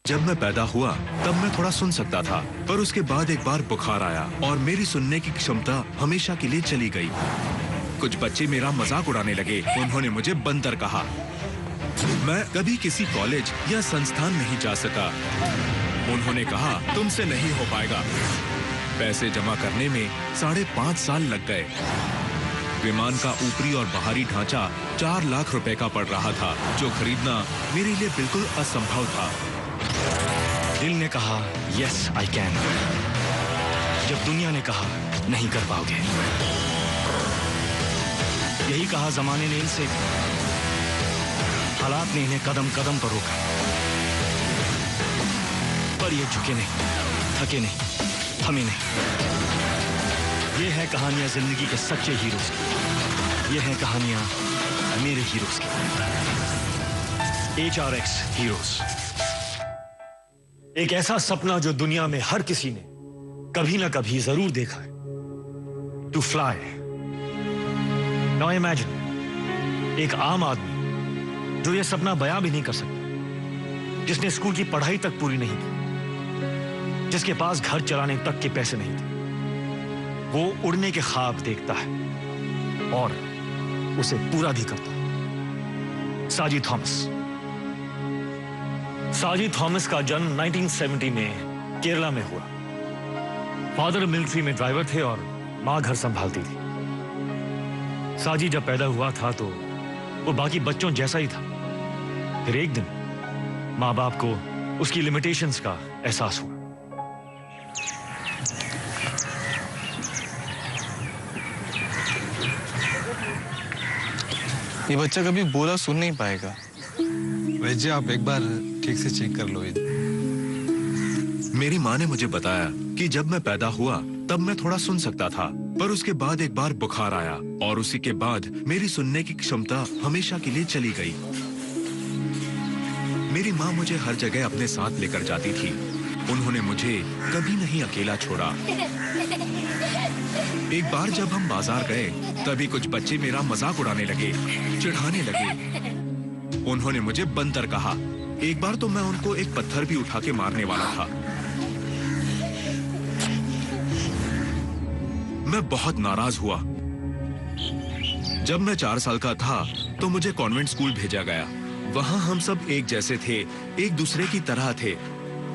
जब मैं पैदा हुआ तब मैं थोड़ा सुन सकता था, पर उसके बाद एक बार बुखार आया और मेरी सुनने की क्षमता हमेशा के लिए चली गई। कुछ बच्चे मेरा मजाक उड़ाने लगे। उन्होंने मुझे बंदर कहा। मैं कभी किसी कॉलेज या संस्थान नहीं जा सका। उन्होंने कहा तुमसे नहीं हो पाएगा। पैसे जमा करने में 5.5 साल लग गए। विमान का ऊपरी और बाहरी ढांचा 4 लाख रुपए का पड़ रहा था, जो खरीदना मेरे लिए बिल्कुल असंभव था। दिल ने कहा यस आई कैन, जब दुनिया ने कहा नहीं कर पाओगे। यही कहा जमाने ने इनसे, हालात ने इन्हें कदम कदम पर रोका, पर ये झुके नहीं, थके नहीं, थमे नहीं। ये है कहानियां जिंदगी के सच्चे हीरोज की। ये है कहानियां मेरे हीरोज की। HRX heroes. एक ऐसा सपना जो दुनिया में हर किसी ने कभी ना कभी जरूर देखा है। To fly. नाउ इमेजिन एक आम आदमी जो यह सपना बयां भी नहीं कर सकता, जिसने स्कूल की पढ़ाई तक पूरी नहीं की, जिसके पास घर चलाने तक के पैसे नहीं थे। वो उड़ने के ख्वाब देखता है और उसे पूरा भी करता है। साजिद थॉमस। साजिद थॉमस का जन्म 1970 में केरला में हुआ। फादर मिलिट्री में ड्राइवर थे और मां घर संभालती थी। साजिद जब पैदा हुआ था तो वो बाकी बच्चों जैसा ही था। फिर एक दिन मां बाप को उसकी लिमिटेशंस का एहसास हुआ। ये बच्चा कभी बोला सुन नहीं पाएगा। वैसे आप एक बार ठीक से चेक कर लो। मेरी माँ ने मुझे बताया कि जब मैं पैदा हुआ तब मैं थोड़ा सुन सकता था, पर उसके बाद एक बार बुखार आया और उसी के बाद मेरी सुनने की क्षमता हमेशा के लिए चली गई। मेरी माँ मुझे हर जगह अपने साथ लेकर जाती थी। उन्होंने मुझे कभी नहीं अकेला छोड़ा। एक बार जब हम बाजार गए तभी कुछ बच्चे मेरा मजाक उड़ाने लगे, चिढ़ाने लगे। उन्होंने मुझे बंदर कहा। एक बार तो मैं उनको एक पत्थर भी उठा के मारने वाला था। मैं बहुत नाराज हुआ। जब मैं 4 साल का था तो मुझे कॉन्वेंट स्कूल भेजा गया। वहां हम सब एक जैसे थे, एक दूसरे की तरह थे।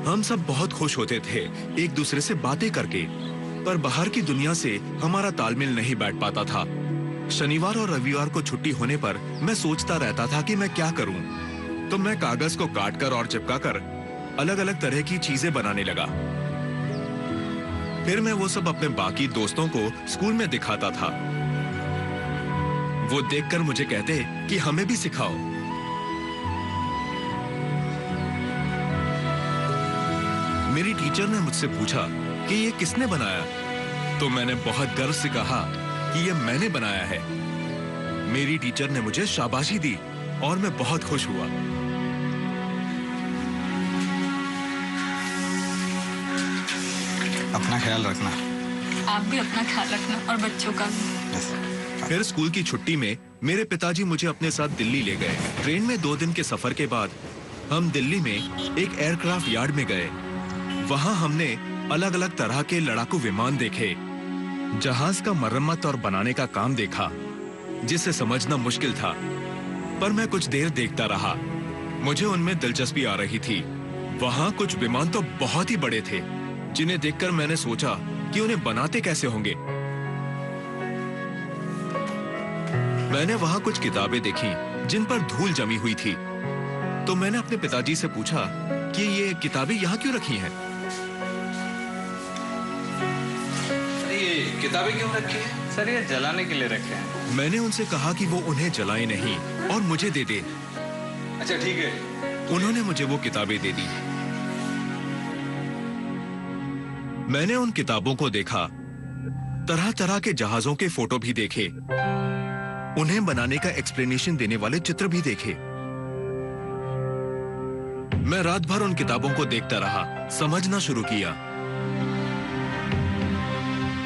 हम सब बहुत खुश होते थे एक दूसरे से बातें करके, पर बाहर की दुनिया से हमारा तालमेल नहीं बैठ पाता था। शनिवार और रविवार को छुट्टी होने पर मैं सोचता रहता था कि मैं क्या करूं। तो मैं कागज को काटकर और चिपकाकर अलग अलग तरह की चीजें बनाने लगा। फिर मैं वो सब अपने बाकी दोस्तों को स्कूल में दिखाता था। वो देखकर मुझे कहते कि हमें भी सिखाओ। मेरी टीचर ने मुझसे पूछा कि ये किसने बनाया, तो मैंने बहुत गर्व से कहा कि ये मैंने बनाया है। मेरी टीचर ने मुझे शाबाशी दी और मैं बहुत खुश हुआ। अपना ख्याल रखना। आप भी अपना ख्याल रखना और बच्चों का भी। फिर स्कूल की छुट्टी में मेरे पिताजी मुझे अपने साथ दिल्ली ले गए। ट्रेन में 2 दिन के सफर के बाद हम दिल्ली में एक एयरक्राफ्ट यार्ड में गए। वहां हमने अलग अलग तरह के लड़ाकू विमान देखे, जहाज का मरम्मत और बनाने का काम देखा, जिसे समझना मुश्किल था, पर मैं कुछ देर देखता रहा। मुझे उनमें दिलचस्पी आ रही थी। वहां कुछ विमान तो बहुत ही बड़े थे, जिन्हें देखकर मैंने सोचा कि उन्हें बनाते कैसे होंगे। मैंने वहां कुछ किताबें देखी जिन पर धूल जमी हुई थी, तो मैंने अपने पिताजी से पूछा कि ये किताबें यहाँ क्यों रखी हैं? ये किताबें क्यों रखी है? सर ये जलाने के लिए रखे हैं। मैंने उनसे कहा कि वो उन्हें जलाए नहीं और मुझे दे दे। अच्छा ठीक है। उन्होंने मुझे वो किताबें दे दी। मैंने उन किताबों को देखा, तरह तरह के जहाजों के फोटो भी देखे, उन्हें बनाने का एक्सप्लेनेशन देने वाले चित्र भी देखे। मैं रात भर उन किताबों को देखता रहा, समझना शुरू किया।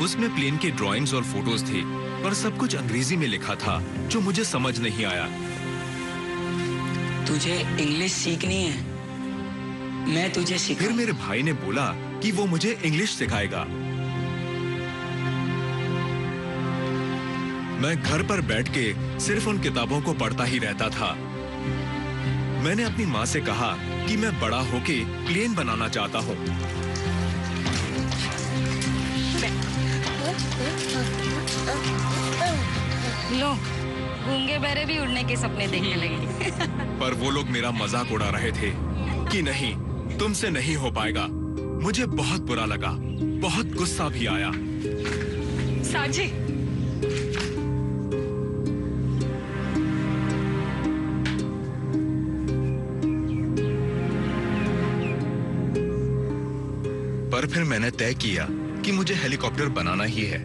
उसमें प्लेन के ड्राइंग्स और फोटोज थे, पर सब कुछ अंग्रेजी में लिखा था जो मुझे समझ नहीं आया। तुझे इंग्लिश सीखनी है? मैं तुझे फिर सिखाऊंगा। मेरे भाई ने बोला कि वो मुझे इंग्लिश सिखाएगा। मैं घर पर बैठ के सिर्फ उन किताबों को पढ़ता ही रहता था। मैंने अपनी माँ से कहा कि मैं बड़ा होके प्लेन बनाना चाहता हूँ। लो, गूंगे बहरे भी उड़ने के सपने देखने लगे। पर वो लोग मेरा मजाक उड़ा रहे थे कि नहीं, तुमसे नहीं हो पाएगा। मुझे बहुत बुरा लगा, बहुत गुस्सा भी आया। साजी, पर फिर मैंने तय किया कि मुझे हेलीकॉप्टर बनाना ही है।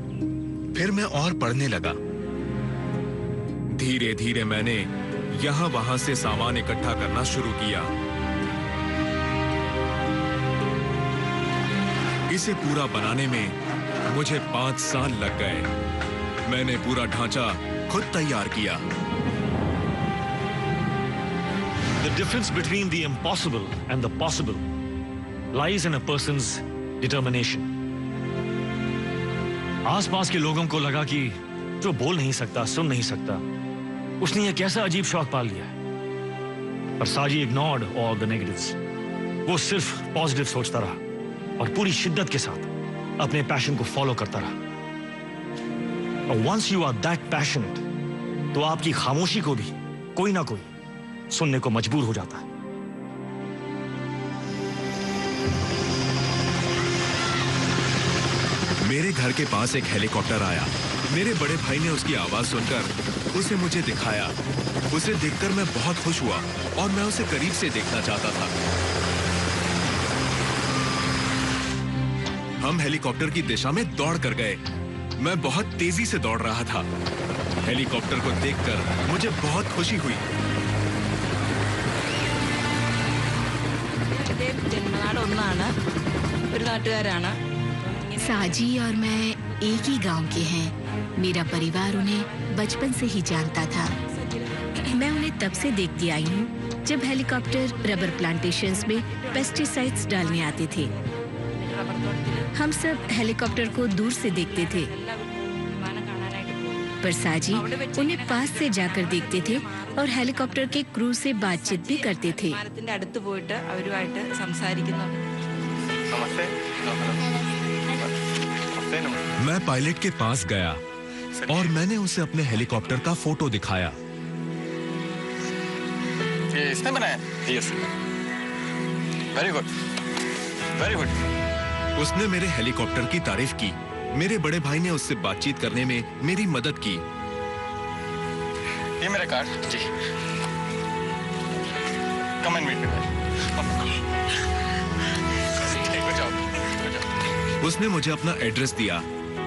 फिर मैं और पढ़ने लगा। धीरे धीरे मैंने यहाँ वहां से सामान इकट्ठा करना शुरू किया। इसे पूरा बनाने में मुझे 5 साल लग गए। मैंने पूरा ढांचा खुद तैयार किया। The difference between the impossible and the possible lies in a person's determination. आसपास के लोगों को लगा कि जो बोल नहीं सकता, सुन नहीं सकता, उसने यह कैसा अजीब शौक पाल लिया है। पर साजी ignored all the negatives. वो सिर्फ पॉजिटिव सोचता रहा और पूरी शिद्दत के साथ अपने पैशन को फॉलो करता रहा। और once you are that passionate, तो आपकी खामोशी को भी कोई ना कोई सुनने को मजबूर हो जाता है। मेरे घर के पास एक हेलीकॉप्टर आया। मेरे बड़े भाई ने उसकी आवाज सुनकर उसे मुझे दिखाया। उसे देखकर मैं बहुत खुश हुआ और मैं उसे करीब से देखना चाहता था। हम हेलीकॉप्टर की दिशा में दौड़ कर गए। मैं बहुत तेजी से दौड़ रहा था। हेलीकॉप्टर को देखकर मुझे बहुत खुशी हुई। साजी और मैं एक ही गांव के हैं। मेरा परिवार उन्हें बचपन से ही जानता था। मैं उन्हें तब से देखती आई हूँ जब हेलीकॉप्टर रबर प्लांटेशंस में पेस्टिसाइड्स डालने आते थे। हम सब हेलीकॉप्टर को दूर से देखते थे, पर साजी उन्हें पास से जाकर देखते थे और हेलीकॉप्टर के क्रू से बातचीत भी करते थे। मैं पायलट के पास गया और मैंने उसे अपने हेलीकॉप्टर का फोटो दिखाया। ये इसने बनाया? Yes. Very good, very good. उसने मेरे हेलीकॉप्टर की तारीफ की। मेरे बड़े भाई ने उससे बातचीत करने में मेरी मदद की। ये मेरा कार्ड जी। Come and meet me. उसने मुझे अपना एड्रेस दिया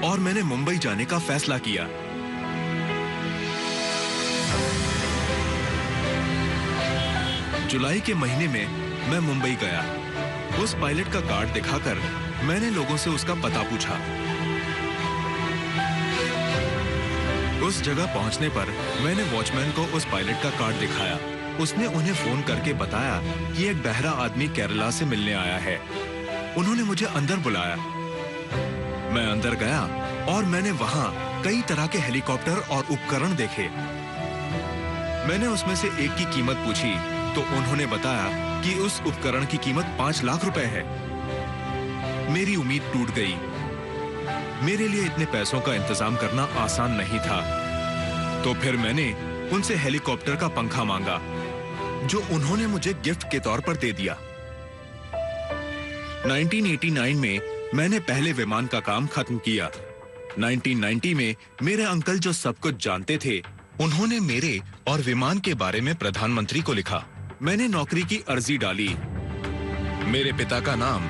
और मैंने मुंबई जाने का फैसला किया। जुलाई के महीने में मैं मुंबई गया। उस पायलट का कार्ड दिखाकर मैंने लोगों से उसका पता पूछा। उस जगह पहुंचने पर मैंने वॉचमैन को उस पायलट का कार्ड दिखाया। उसने उन्हें फोन करके बताया कि एक बहरा आदमी केरला से मिलने आया है। उन्होंने मुझे अंदर बुलाया। मैं अंदर गया और मैंने वहां कई तरह के हेलीकॉप्टर और उपकरण देखे। मैंने उसमें से एक की कीमत पूछी तो उन्होंने बताया कि उस उपकरण की कीमत 5 लाख रुपए है। मेरी उम्मीद टूट गई। मेरे लिए इतने पैसों का इंतजाम करना आसान नहीं था। तो फिर मैंने उनसे हेलीकॉप्टर का पंखा मांगा, जो उन्होंने मुझे गिफ्ट के तौर पर दे दिया। 1989 में मैंने पहले विमान का काम खत्म किया। 1990 में मेरे अंकल, जो सब कुछ जानते थे, उन्होंने मेरे और विमान के बारे में प्रधानमंत्री को लिखा। मैंने नौकरी की अर्जी डाली। मेरे पिता का नाम,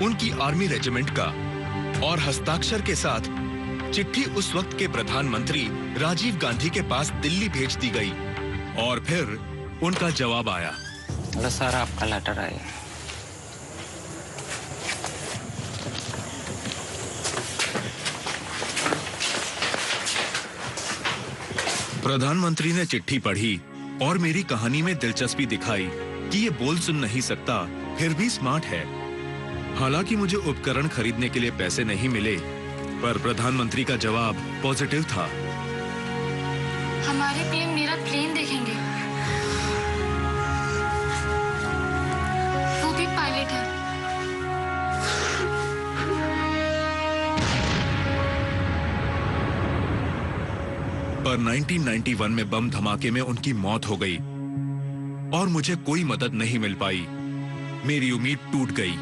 उनकी आर्मी रेजिमेंट का और हस्ताक्षर के साथ चिट्ठी उस वक्त के प्रधानमंत्री राजीव गांधी के पास दिल्ली भेज दी गई। और फिर उनका जवाब आया। हेलो सर, आपका लेटर आया। प्रधानमंत्री ने चिट्ठी पढ़ी और मेरी कहानी में दिलचस्पी दिखाई कि ये बोल सुन नहीं सकता, फिर भी स्मार्ट है। हालांकि मुझे उपकरण खरीदने के लिए पैसे नहीं मिले, पर प्रधानमंत्री का जवाब पॉजिटिव था। हमारे प्लेन मेरा प्लेन देखेंगे। वो भी पायलट है। पर 1991 में बम धमाके में उनकी मौत हो गई और मुझे कोई मदद नहीं मिल पाई। मेरी उम्मीद टूट गई।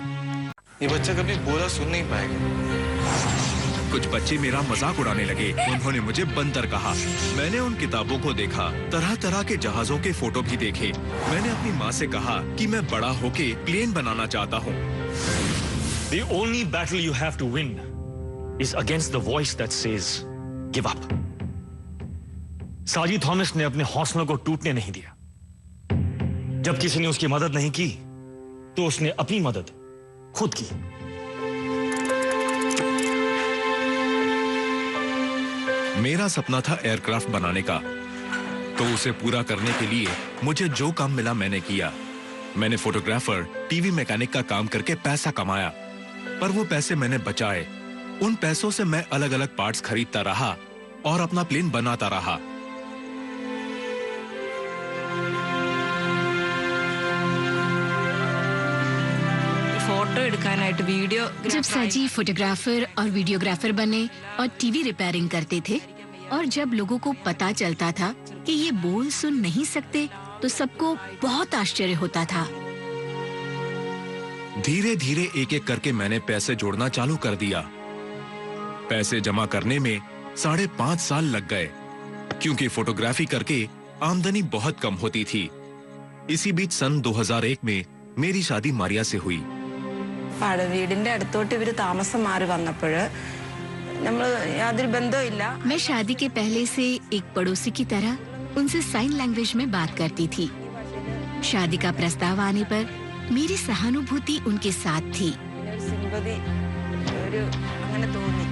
ये बच्चा कभी बोला सुन नहीं पाएगा। कुछ बच्चे मेरा मजाक उड़ाने लगे। उन्होंने मुझे बंदर कहा। मैंने उन किताबों को देखा, तरह तरह के जहाजों के फोटो भी देखे। मैंने अपनी माँ से कहा कि मैं बड़ा होके प्लेन बनाना चाहता हूँ। The only battle you have to win is against the voice that says, give up. साजी थॉमस ने अपने हौसलों को टूटने नहीं दिया। जब किसी ने उसकी मदद नहीं की, तो उसने अपनी मदद खुद की। मेरा सपना था एयरक्राफ्ट बनाने का, तो उसे पूरा करने के लिए मुझे जो काम मिला मैंने किया। मैंने फोटोग्राफर, टीवी मैकेनिक का काम करके पैसा कमाया, पर वो पैसे मैंने बचाए। उन पैसों से मैं अलग अलग पार्ट्स खरीदता रहा और अपना प्लेन बनाता रहा। फोटो എടുക്കാനായിട്ട് വീഡിയോ जब साजी फोटोग्राफर और वीडियोग्राफर बने और टीवी रिपेयरिंग करते थे, और जब लोगों को पता चलता था कि ये बोल सुन नहीं सकते, तो सबको बहुत आश्चर्य होता था। धीरे धीरे एक एक करके मैंने पैसे जोड़ना चालू कर दिया। पैसे जमा करने में 5.5 साल लग गए, क्योंकि फोटोग्राफी करके आमदनी बहुत कम होती थी। इसी बीच सन 2001 में मेरी शादी मारिया से हुई। വീടിന്റെ അടുത്തോട്ട് ഇവര് താമസം മാറി വന്നപ്പോൾ നമ്മൾ യാതൊരു ബന്ധവുമില്ല। मैं शादी के पहले से एक पड़ोसी की तरह उनसे साइन लैंग्वेज में बात करती थी। शादी का प्रस्ताव आने पर मेरी सहानुभूति उनके साथ थी। സിമ്പതി ഒരു അങ്ങനെ തോന്നി।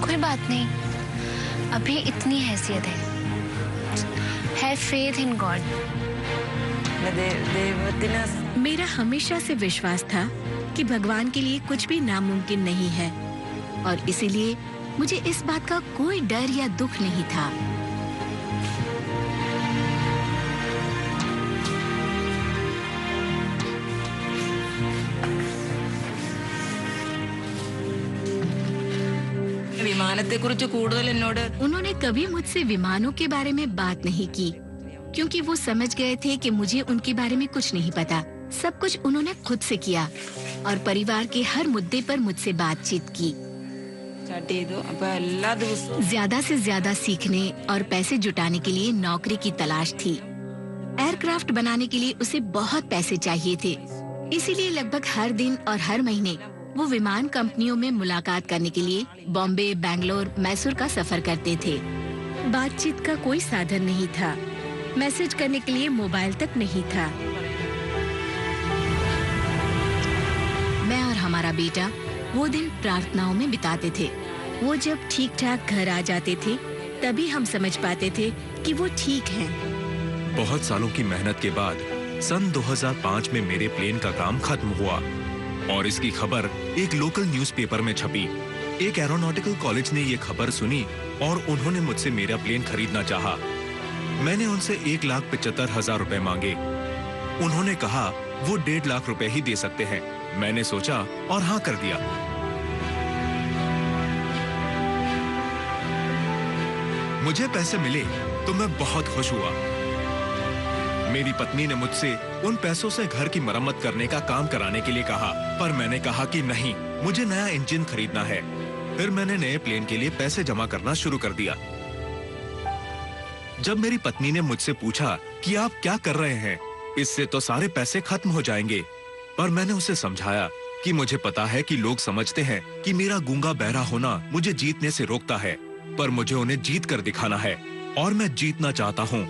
कोई बात नहीं, अभी इतनी हैसियत है। Have faith in God. ദൈവത്തിന് मेरा हमेशा से विश्वास था कि भगवान के लिए कुछ भी नामुमकिन नहीं है, और इसीलिए मुझे इस बात का कोई डर या दुख नहीं था। വിമാനത്തെക്കുറിച്ച് കൂടുതൽ എന്നോട് उन्होंने कभी मुझसे विमानों के बारे में बात नहीं की, क्योंकि वो समझ गए थे कि मुझे उनके बारे में कुछ नहीं पता। सब कुछ उन्होंने खुद से किया और परिवार के हर मुद्दे पर मुझसे बातचीत की। സ്റ്റാർട്ട് ചെയ്തു। അപ്പൊ എല്ലാ ദിവസവും ज्यादा से ज्यादा सीखने और पैसे जुटाने के लिए नौकरी की तलाश थी। एयरक्राफ्ट बनाने के लिए उसे बहुत पैसे चाहिए थे, इसीलिए लगभग हर दिन और हर महीने वो विमान कंपनियों में मुलाकात करने के लिए बॉम्बे, बैंगलोर, मैसूर का सफर करते थे। बातचीत का कोई साधन नहीं था, मैसेज करने के लिए मोबाइल तक नहीं था। मैं और हमारा बेटा वो दिन प्रार्थनाओं में बिताते थे। वो जब ठीक ठाक घर आ जाते थे, तभी हम समझ पाते थे कि वो ठीक हैं। बहुत सालों की मेहनत के बाद सन 2005 में मेरे प्लेन का काम खत्म हुआ और इसकी खबर एक लोकल न्यूज़पेपर में छपी। एक एरोनॉटिकल कॉलेज ने ये खबर सुनी और उन्होंने मुझसे मेरा प्लेन खरीदना चाहा। मैंने उनसे 1,75,000 रुपए मांगे। उन्होंने कहा वो 1.5 लाख रुपए ही दे सकते हैं। मैंने सोचा और हाँ कर दिया। मुझे पैसे मिले तो मैं बहुत खुश हुआ। मेरी पत्नी ने मुझसे उन पैसों से घर की मरम्मत करने का काम कराने के लिए कहा, पर मैंने कहा कि नहीं, मुझे नया इंजन खरीदना है। फिर मैंने नए प्लेन के लिए पैसे जमा करना शुरू कर दिया। जब मेरी पत्नी ने मुझसे पूछा कि आप क्या कर रहे हैं, इससे तो सारे पैसे खत्म हो जाएंगे, पर मैंने उसे समझाया कि मुझे पता है कि लोग समझते हैं कि मेरा गूंगा बहरा होना मुझे जीतने से रोकता है, पर मुझे उन्हें जीत कर दिखाना है और मैं जीतना चाहता हूँ।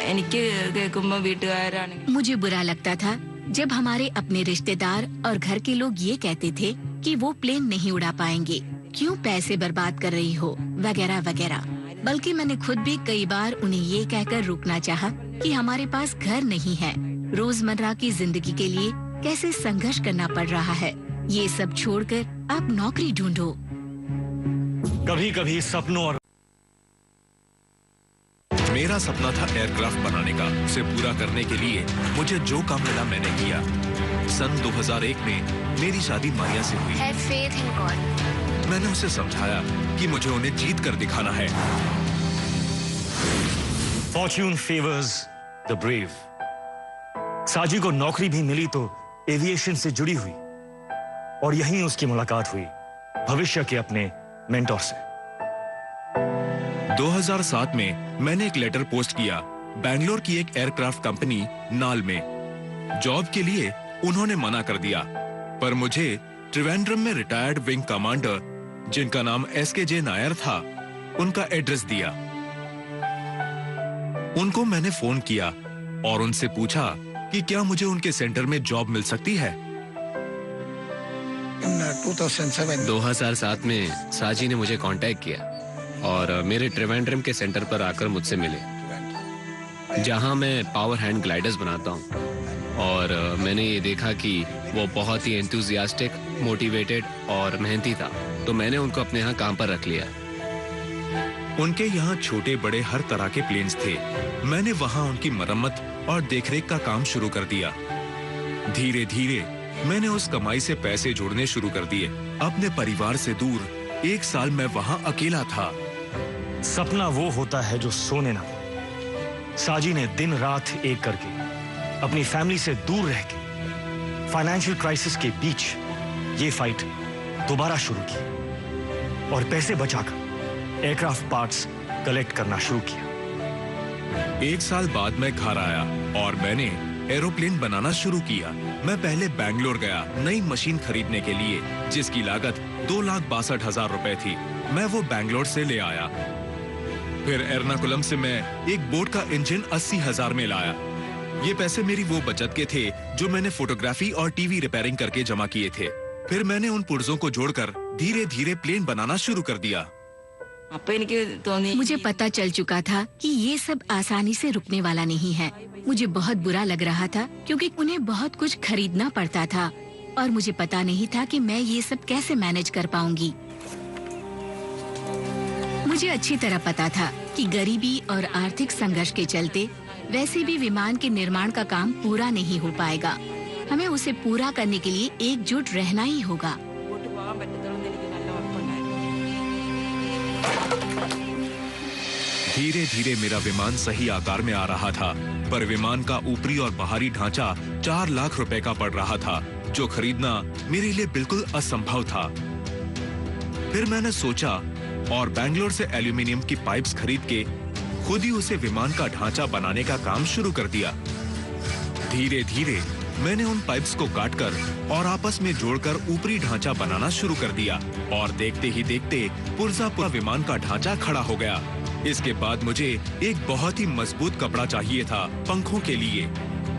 എനിക്ക് കേൾക്കുമ്പോൾ വീട്ടുകാരാണെങ്കിൽ मुझे बुरा लगता था जब हमारे अपने रिश्तेदार और घर के लोग ये कहते थे कि वो प्लेन नहीं उड़ा पाएंगे, क्यों पैसे बर्बाद कर रही हो, वगैरह वगैरह। बल्कि मैंने खुद भी कई बार उन्हें ये कहकर रोकना चाहा कि हमारे पास घर नहीं है, रोजमर्रा की जिंदगी के लिए कैसे संघर्ष करना पड़ रहा है। ये सब छोड़कर आप नौकरी ढूंढो। कभी कभी सपनों और मेरा सपना था एयरक्राफ्ट बनाने का। उसे पूरा करने के लिए मुझे जो काम मिला मैंने किया। सन 2001 में मेरी शादी मारिया से हुई। Have faith in God. मैंने उसे समझाया कि मुझे उन्हें जीत कर दिखाना है। Fortune favours the brave. साजी को नौकरी भी मिली तो एविएशन से जुड़ी हुई, और यहीं उसकी मुलाकात हुई भविष्य के अपने मेंटोर से। 2007 में मैंने एक लेटर पोस्ट किया बैंगलोर की एक एयरक्राफ्ट कंपनी नाल में। जॉब के लिए उन्होंने मना कर दिया, पर मुझे त्रिवेंद्रम में रिटायर्ड विंग कमांडर, जिनका नाम SKJ नायर था, उनका एड्रेस दिया। उनको मैंने फोन किया और उनसे पूछा कि क्या मुझे उनके सेंटर में जॉब मिल सकती है। 2007 में साजी ने मुझे कांटेक्ट किया और मेरे त्रिवेंद्रम के सेंटर पर आकर मुझसे मिले, जहां मैं पावर हैंड ग्लाइडर्स बनाता हूं। और मैंने ये देखा कि वो बहुत ही एंथुसियास्टिक, मोटिवेटेड और मेहनती था, तो मैंने उनको अपने यहाँ काम पर रख लिया। उनके यहाँ छोटे बड़े हर तरह के प्लेन्स थे। मैंने वहाँ उनकी मरम्मत और देखरेख का काम शुरू कर दिया। धीरे धीरे मैंने उस कमाई से पैसे जोड़ने शुरू कर दिए। अपने परिवार से दूर 1 साल मैं वहाँ अकेला था। सपना वो होता है जो सोने ना दे। साजी ने दिन रात एक करके अपनी फैमिली से दूर रह के फाइनेंशियल क्राइसिस के बीच ये फाइट दोबारा शुरू की और पैसे बचाकर एयरक्राफ्ट पार्ट्स कलेक्ट करना शुरू किया। 1 साल बाद मैं घर आया और मैंने एरोप्लेन बनाना शुरू किया। मैं पहले बैंगलोर गया नई मशीन खरीदने के लिए, जिसकी लागत 2,62,000 रुपए थी। मैं वो बैंगलोर से ले आया। फिर एर्नाकुलम से मैं एक बोट का इंजन 80,000 में लाया। ये पैसे मेरी वो बचत के थे जो मैंने फोटोग्राफी और टीवी रिपेयरिंग करके जमा किए थे। फिर मैंने उन पुर्जों को जोड़कर धीरे धीरे प्लेन बनाना शुरू कर दिया। मुझे पता चल चुका था कि ये सब आसानी से रुकने वाला नहीं है। मुझे बहुत बुरा लग रहा था क्योंकि उन्हें बहुत कुछ खरीदना पड़ता था और मुझे पता नहीं था कि मैं ये सब कैसे मैनेज कर पाऊंगी। मुझे अच्छी तरह पता था कि गरीबी और आर्थिक संघर्ष के चलते वैसे भी विमान के निर्माण का काम पूरा नहीं हो पाएगा। हमें उसे पूरा करने के लिए एकजुट रहना ही होगा। धीरे धीरे मेरा विमान सही आकार में आ रहा था, पर विमान का ऊपरी और बाहरी ढांचा 4 लाख रुपए का पड़ रहा था, जो खरीदना मेरे लिए बिल्कुल असंभव था। फिर मैंने सोचा और बैंगलोर से एल्यूमिनियम की पाइप्स खरीद के खुद ही उसे विमान का ढांचा बनाने का काम शुरू कर दिया। धीरे धीरे मैंने उन पाइप्स को काटकर और आपस में जोड़कर ऊपरी ढांचा बनाना शुरू कर दिया और देखते ही देखते पुर्जा पूरा विमान का ढांचा खड़ा हो गया। इसके बाद मुझे एक बहुत ही मजबूत कपड़ा चाहिए था पंखों के लिए,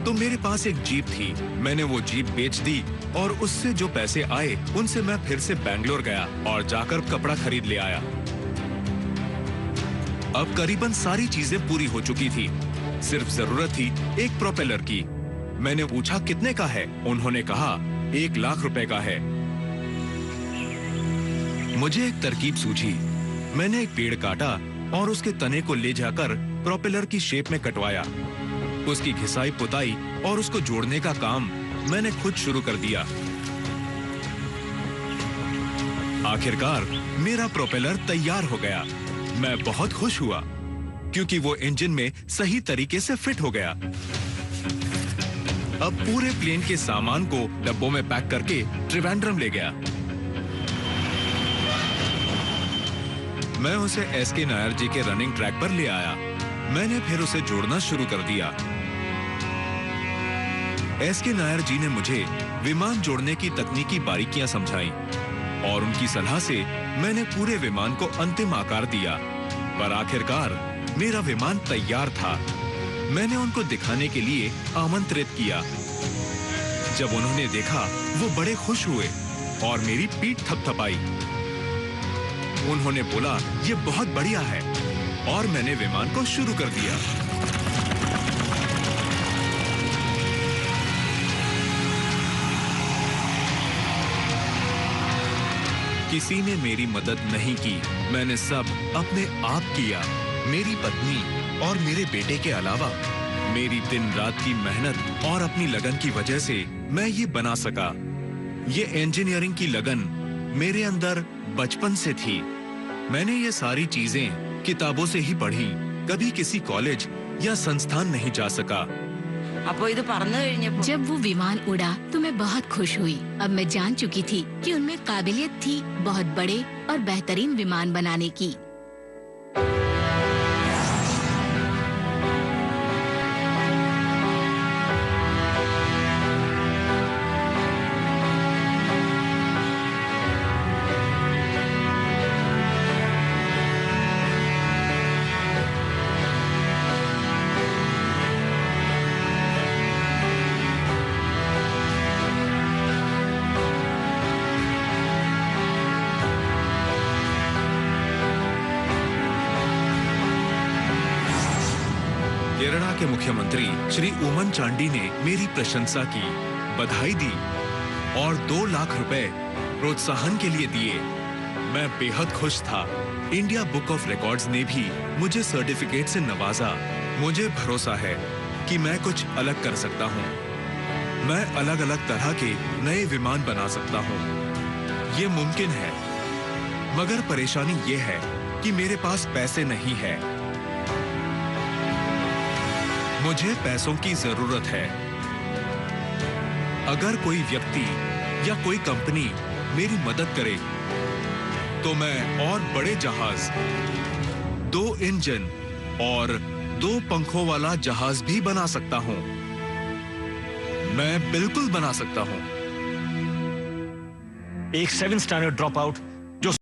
तो मेरे पास एक जीप थी। मैंने वो जीप बेच दी और उससे जो पैसे आए उनसे मैं फिर से बैंगलोर गया और जाकर कपड़ा खरीद ले आया। अब करीबन सारी चीजें पूरी हो चुकी थी, सिर्फ जरूरत थी एक प्रोपेलर की। मैंने पूछा कितने का है? उन्होंने कहा 1 लाख रुपए का है। मुझे एक तरकीब सूझी। मैंने एक पेड़ काटा और उसके तने को ले जाकर प्रोपेलर की शेप में कटवाया। उसकी घिसाई पुताई और उसको जोड़ने का काम मैंने खुद शुरू कर दिया। आखिरकार मेरा प्रोपेलर तैयार हो गया। मैं बहुत खुश हुआ क्योंकि वो इंजन में सही तरीके से फिट हो गया। अब पूरे प्लेन के सामान को डब्बों में पैक करके त्रिवेंद्रम ले गया। मैं उसे SK नायर जी के रनिंग ट्रैक पर ले आया। मैंने फिर उसे जोड़ना शुरू कर दिया। SK नायर जी ने मुझे विमान जोड़ने की तकनीकी बारीकियां समझाई और उनकी सलाह से मैंने पूरे विमान को अंतिम आकार दिया। पर आखिरकार मेरा विमान तैयार था। मैंने उनको दिखाने के लिए आमंत्रित किया। जब उन्होंने देखा वो बड़े खुश हुए और मेरी पीठ थपथपाई। उन्होंने बोला ये बहुत बढ़िया है और मैंने विमान को शुरू कर दिया। किसी ने मेरी मदद नहीं की, मैंने सब अपने आप किया। मेरी पत्नी और मेरे बेटे के अलावा मेरी दिन रात की मेहनत और अपनी लगन की वजह से मैं ये बना सका। ये इंजीनियरिंग की लगन मेरे अंदर बचपन से थी। मैंने ये सारी चीजें किताबों से ही पढ़ी, कभी किसी कॉलेज या संस्थान नहीं जा सका। जब वो विमान उड़ा तो मैं बहुत खुश हुई। अब मैं जान चुकी थी कि उनमें काबिलियत थी बहुत बड़े और बेहतरीन विमान बनाने की। केरला के मुख्यमंत्री श्री उमन चांडी ने मेरी प्रशंसा की, बधाई दी और 2 लाख रुपए प्रोत्साहन के लिए दिए। मैं बेहद खुश था। इंडिया बुक ऑफ रिकॉर्ड्स ने भी मुझे सर्टिफिकेट से नवाजा। मुझे भरोसा है कि मैं कुछ अलग कर सकता हूँ। मैं अलग अलग तरह के नए विमान बना सकता हूँ। ये मुमकिन है, मगर परेशानी ये है कि मेरे पास पैसे नहीं है। मुझे पैसों की जरूरत है। अगर कोई व्यक्ति या कोई कंपनी मेरी मदद करे तो मैं और बड़े जहाज, 2 इंजन और 2 पंखों वाला जहाज भी बना सकता हूं। मैं बिल्कुल बना सकता हूं। एक 7 स्टैंडर्ड ड्रॉप आउट